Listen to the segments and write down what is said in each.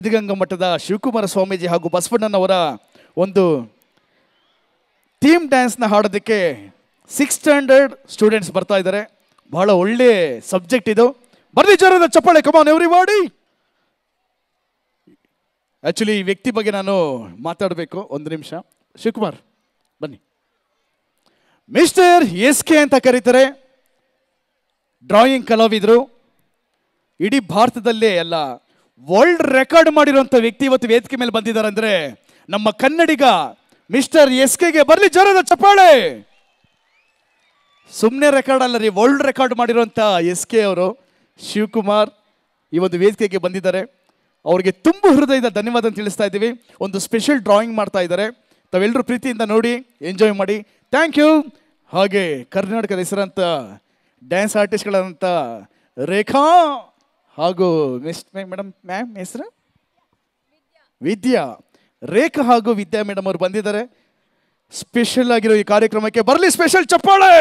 ಸಿದ್ಧಗಂಗಾ ಮಠದ ಶಿವಕುಮಾರ ಸ್ವಾಮೀಜಿ ಹಾಗೂ ಬಸವಣ್ಣನವರ ಒಂದು ಥೀಮ್ ಡ್ಯಾನ್ಸ್ನ ಹಾಡೋದಕ್ಕೆ 6th ಸ್ಟ್ಯಾಂಡರ್ಡ್ ಸ್ಟೂಡೆಂಟ್ಸ್ ಬರ್ತಾ ಇದ್ದಾರೆ. ಬಹಳ ಒಳ್ಳೆ ಸಬ್ಜೆಕ್ಟ್ ಇದು. ಬರ್ಲಿ ಜೋರಾದ ಚಪ್ಪಾಳೆ, ಕಮಾನ್ ಎವ್ರಿಬಾಡಿ. ಆ್ಯಕ್ಚುಲಿ ಈ ವ್ಯಕ್ತಿ ಬಗ್ಗೆ ನಾನು ಮಾತಾಡಬೇಕು, ಒಂದು ನಿಮಿಷ. ಶಿವಕುಮಾರ್ ಬನ್ನಿ. ಮಿಸ್ಟರ್ SK ಅಂತ ಕರೀತಾರೆ. ಡ್ರಾಯಿಂಗ್ ಕಲಾವಿದರು, ಇಡೀ ಭಾರತದಲ್ಲೇ ಅಲ್ಲ ವರ್ಲ್ಡ್ ರೆಕಾರ್ಡ್ ಮಾಡಿರುವಂಥ ವ್ಯಕ್ತಿ ಇವತ್ತು ವೇದಿಕೆ ಮೇಲೆ ಬಂದಿದ್ದಾರೆ ಅಂದರೆ ನಮ್ಮ ಕನ್ನಡಿಗ ಮಿಸ್ಟರ್ SKಗೆ ಬರಲಿ ಜೋರಾದ ಚಪ್ಪಾಳೆ. ಸುಮ್ಮನೆ ರೆಕಾರ್ಡ್ ಅಲ್ಲ ರೀ, ವರ್ಲ್ಡ್ ರೆಕಾರ್ಡ್ ಮಾಡಿರುವಂಥ SK ಅವರು ಶಿವಕುಮಾರ್ ಈ ಒಂದು ವೇದಿಕೆಗೆ ಬಂದಿದ್ದಾರೆ. ಅವರಿಗೆ ತುಂಬ ಹೃದಯದ ಧನ್ಯವಾದ ತಿಳಿಸ್ತಾ ಇದ್ದೀವಿ. ಒಂದು ಸ್ಪೆಷಲ್ ಡ್ರಾಯಿಂಗ್ ಮಾಡ್ತಾ ಇದ್ದಾರೆ, ತಾವೆಲ್ಲರೂ ಪ್ರೀತಿಯಿಂದ ನೋಡಿ ಎಂಜಾಯ್ ಮಾಡಿ. Thank you. ಹಾಗೆ ಕರ್ನಾಟಕದ ಹೆಸರಂತ ಡ್ಯಾನ್ಸ್ ಆರ್ಟಿಸ್ಟ್ಗಳಂತ ರೇಖಾ ಹಾಗೂ ಮೇಡಮ್ ಮ್ಯಾಮ್ ಹೆಸರು ವಿದ್ಯಾ, ರೇಖಾ ಹಾಗೂ ವಿದ್ಯಾ ಮೇಡಮ್ ಅವರು ಬಂದಿದ್ದಾರೆ ಸ್ಪೆಷಲ್ ಆಗಿರೋ ಈ ಕಾರ್ಯಕ್ರಮಕ್ಕೆ. ಬರಲಿ ಸ್ಪೆಷಲ್ ಚಪ್ಪಾಳೆ.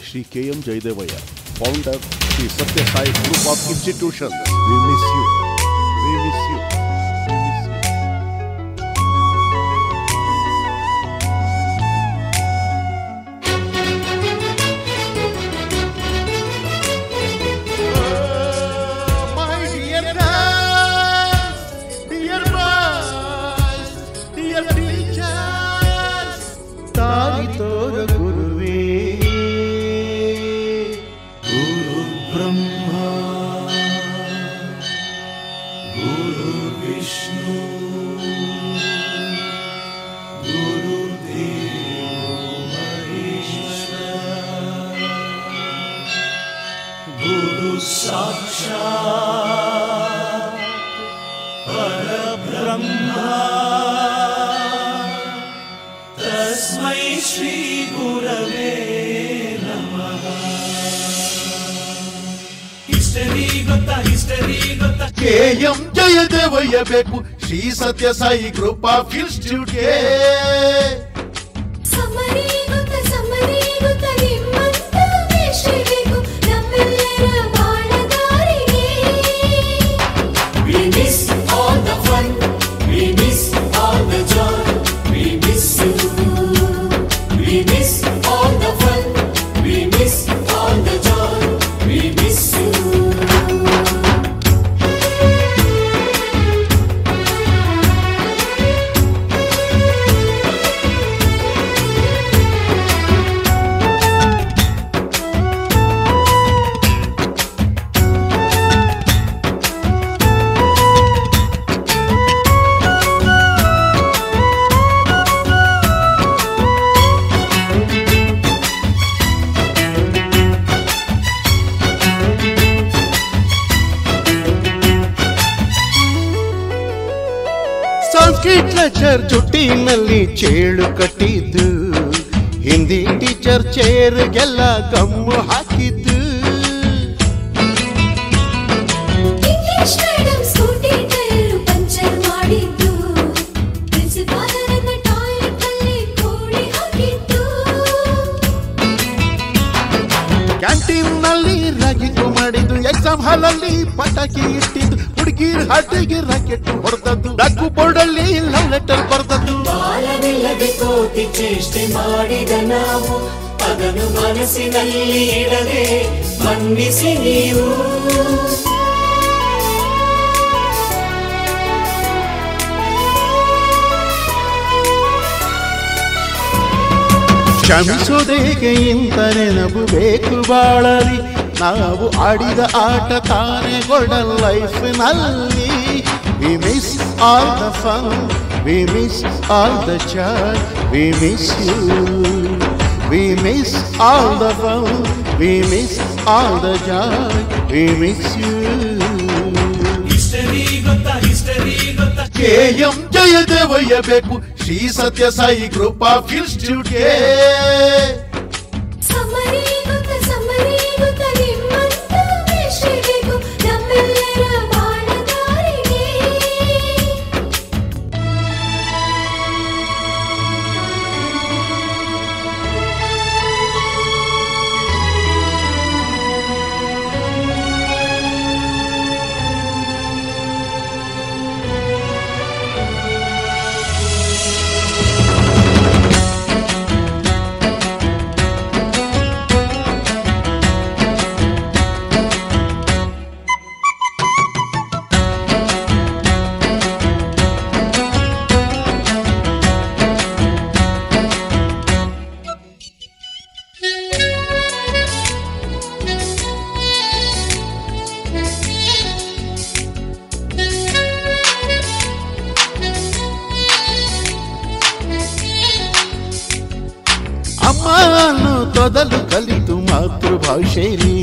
Shri K.M. Jayadevaya, founder Shri Satya Sai Group of Institutions. We miss you. We miss you. We miss you. My dear friends, dear boys, dear teachers, Tavitoda Guruve. K.M. Jayadevaya ಬೇಕು Shri Satya Sai group of institute ಗೆ. Lecture ಜುಟ್ಟಿನಲ್ಲಿ ಚೇಳು ಕಟ್ಟಿದ್ದು, Hindi teacher ಚೇರ್ಗೆಲ್ಲ gum ಹಾಕಿದ್ದು. Canteen ನಲ್ಲಿ ರಾಗಿಂಗು ಮಾಡಿದ್ದು, exam hall ಅಲ್ಲಿ ಪಟಾಕಿ ಇಟ್ಟಿದ್ದು, ಹುಡುಗಿರ್ ಹಾಟಿಗೆ ರಾಕೆಟ್ ಹೊಡೆದದ್ದು, ಡಾಕು ಬೋರ್ಡ್ ಅಲ್ಲಿ ಲವ್ ಲೆಟರ್ ಬರ್ದದ್ದು. ಕೋಟಿ ಚೇಷ್ಟೆ ಮಾಡಿದ ನಾವು ಅದನ್ನು ಮನಸ್ಸಿನಲ್ಲಿ ಇಡದೆ ಮನ್ನಿಸಿ ನೀವು. ಕ್ಷಮಿಸೋದೇಗೆ ಇಂತ ನೆನಪು ಬೇಕು ಬಾಳಲಿ ನಾವು ಆಡಿದ ಆಟ ತಾನೇ ಕೊಡಲ್ ಲೈಫ್ನಲ್ಲಿ We miss all the fun, we miss all the joy, we miss you. We miss all the fun, we miss all the joy, we miss you. History ಗೊತ್ತಾ KM ಜಯದೇವಯ್ಯ ಬೇಕು Shri Satya Sai group of ಇನ್ಸ್ಟಿಟ್ಯೂಟ್ಗೆ summary ಗೊತ್ತ ನಿಮ್ಮಂತ ಬೇಕು ನಮ್ಮೆಲ್ಲರ ಬಾಳದಾರಿಗೆ ಅಮ್ಮನು ತೊದಲು ಕಲಿತು ಮಾತೃಭಾಷೆಯಲ್ಲಿ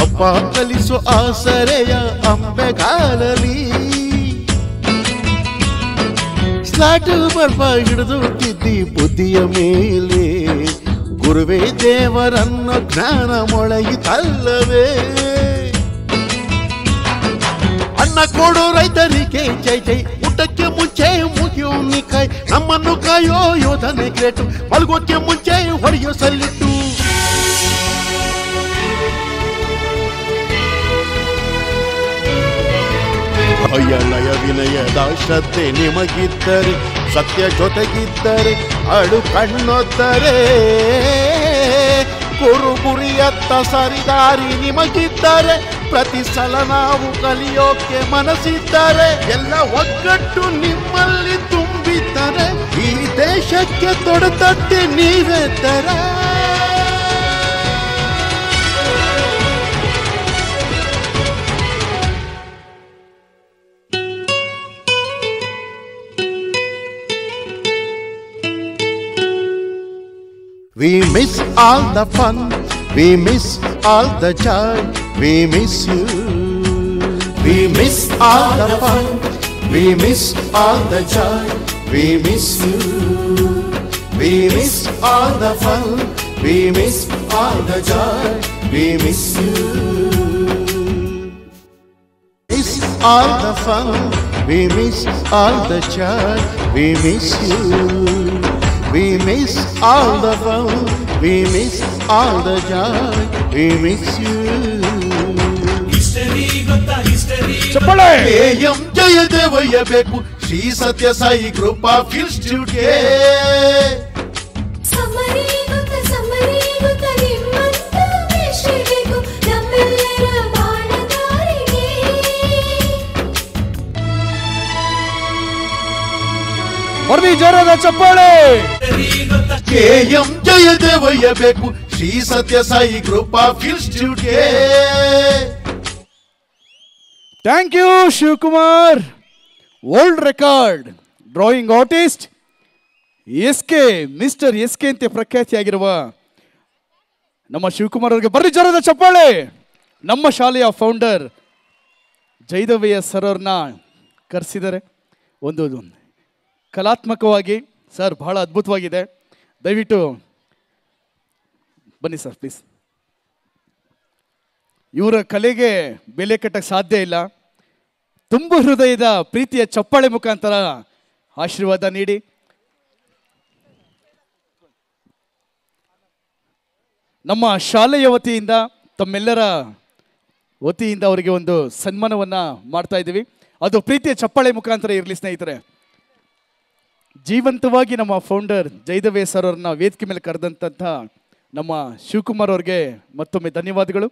ಅಪ್ಪ ಕಲಿಸೋ ಆಸರೆಯ ಅಂಬೆಗಾಲಲಿ slot ಬರ್ಬ ಹಿಡಿದುಟ್ಟಿದ್ದಿ ಬುದ್ಧಿಯ ಮೇಲೆ ಗುರುವೇ ದೇವರನ್ನು ಜ್ಞಾನ ಮೊಳೆಯಿತಲ್ಲವೇ ಅನ್ನ ಕೊಡೋ ರೈತರಿಗೆ ಜೈ ಜೈ ಊಟಕ್ಕೆ ಮುಂಚೆ ಮುಗಿಯೋ ನಿಕಾಯ್ ನಮ್ಮನ್ನು ಕಾಯೋ ಯೋಧನೆ ಗ್ರೇಟು ಮಲ್ಗೋಕ್ಕೆ ಮುಂಚೆ ಹೊಡೆಯೋ ಸಲ್ಲಿಟ್ಟು ಭಯ ನಯ ವಿನಯದ ಶ್ರದ್ಧೆ ನಿಮಗಿದ್ದರೆ ಸತ್ಯ ಜೊತೆಗಿದ್ದರೆ ಅಡು ಕಣ್ಣೊದ್ದರೆ ಗುರಿಯತ್ತ ಸರಿದಾರಿ ನಿಮಗಿದ್ದರೆ ಪ್ರತಿ ಸಲ ನಾವು ಕಲಿಯೋಕೆ ಮನಸ್ಸಿದ್ದರೆ ಎಲ್ಲ ಒಗ್ಗಟ್ಟು ನಿಮ್ಮಲ್ಲಿ ತುಂಬಿದ್ದರೆ ಈ ದೇಶಕ್ಕೆ ತೊಡೆತಟ್ಟಿ ನೀವೆದ್ದರೆ We miss all the fun, we miss all the joy, we miss you. We miss all the fun, we miss all the joy, we miss you. We miss all the fun, we miss all the joy, we miss you. Miss all the fun, we miss all the joy, we miss you. We miss all the fun, we miss all the joy, we miss you. History ಗೊತ್ತಾ ಚಪ್ಪಾಳೆ KM ಜಯದೇವಯ್ಯ ಬೇಕು Shri Satya Sai group of ಇನ್ಸ್ಟಿಟ್ಯೂಟ್ಗೆ summary ಗೊತ್ತ ನಿಮ್ಮಂತ ಬೇಕು ನಮ್ಮೆಲ್ಲರ ಬಾಳದಾರಿಗೆ ಬರ್ರಿ ಜೋರಾದ ಚಪ್ಪಾಳೆ KM ಜಯದೇವಯ್ಯ ಬೇಕು ಶ್ರೀ ಸತ್ಯ ಸಾಯಿ ಗ್ರೂಪ್ ಆಫ್ ಇನ್ಸ್ಟಿಟ್ಯೂಟ್ಗೆ thank you Shivakumar. World record drawing artist SK mister SK ಅಂತ ಪ್ರಖ್ಯಾತಿಯಾಗಿರುವ ನಮ್ಮ ಶಿವಕುಮಾರ್ ಅವರಿಗೆ ಬರ್ರಿ ಜೋರಾದ ಚಪ್ಪಾಳೆ. ನಮ್ಮ ಶಾಲೆಯ ಫೌಂಡರ್ ಜೈದವಯ್ಯ ಸರ್ ಅವ್ರನ್ನ ಕರೆಸಿದ್ದಾರೆ. ಒಂದು ಕಲಾತ್ಮಕವಾಗಿ ಸರ್ ಬಹಳ ಅದ್ಭುತವಾಗಿದೆ. ದಯವಿಟ್ಟು ಬನ್ನಿ ಸರ್ ಪ್ಲೀಸ್. ಇವರ ಕಲೆಗೆ ಬೆಲೆ ಕಟ್ಟಕ್ಕೆ ಸಾಧ್ಯ ಇಲ್ಲ. ತುಂಬ ಹೃದಯದ ಪ್ರೀತಿಯ ಚಪ್ಪಾಳೆ ಮುಖಾಂತರ ಆಶೀರ್ವಾದ ನೀಡಿ. ನಮ್ಮ ಶಾಲೆಯ ವತಿಯಿಂದ ತಮ್ಮೆಲ್ಲರ ವತಿಯಿಂದ ಅವರಿಗೆ ಒಂದು ಸನ್ಮಾನವನ್ನು ಮಾಡ್ತಾ ಇದ್ದೀವಿ. ಅದು ಪ್ರೀತಿಯ ಚಪ್ಪಾಳೆ ಮುಖಾಂತರ ಇರಲಿ ಸ್ನೇಹಿತರೆ. ಜೀವಂತವಾಗಿ ನಮ್ಮ ಫೌಂಡರ್ ಜೈದವೇ ಸರ್ ಅವ್ರನ್ನ ವೇದಿಕೆ ಮೇಲೆ ಕರೆದಂಥ ನಮ್ಮ ಶಿವಕುಮಾರ್ ಅವ್ರಿಗೆ ಮತ್ತೊಮ್ಮೆ ಧನ್ಯವಾದಗಳು.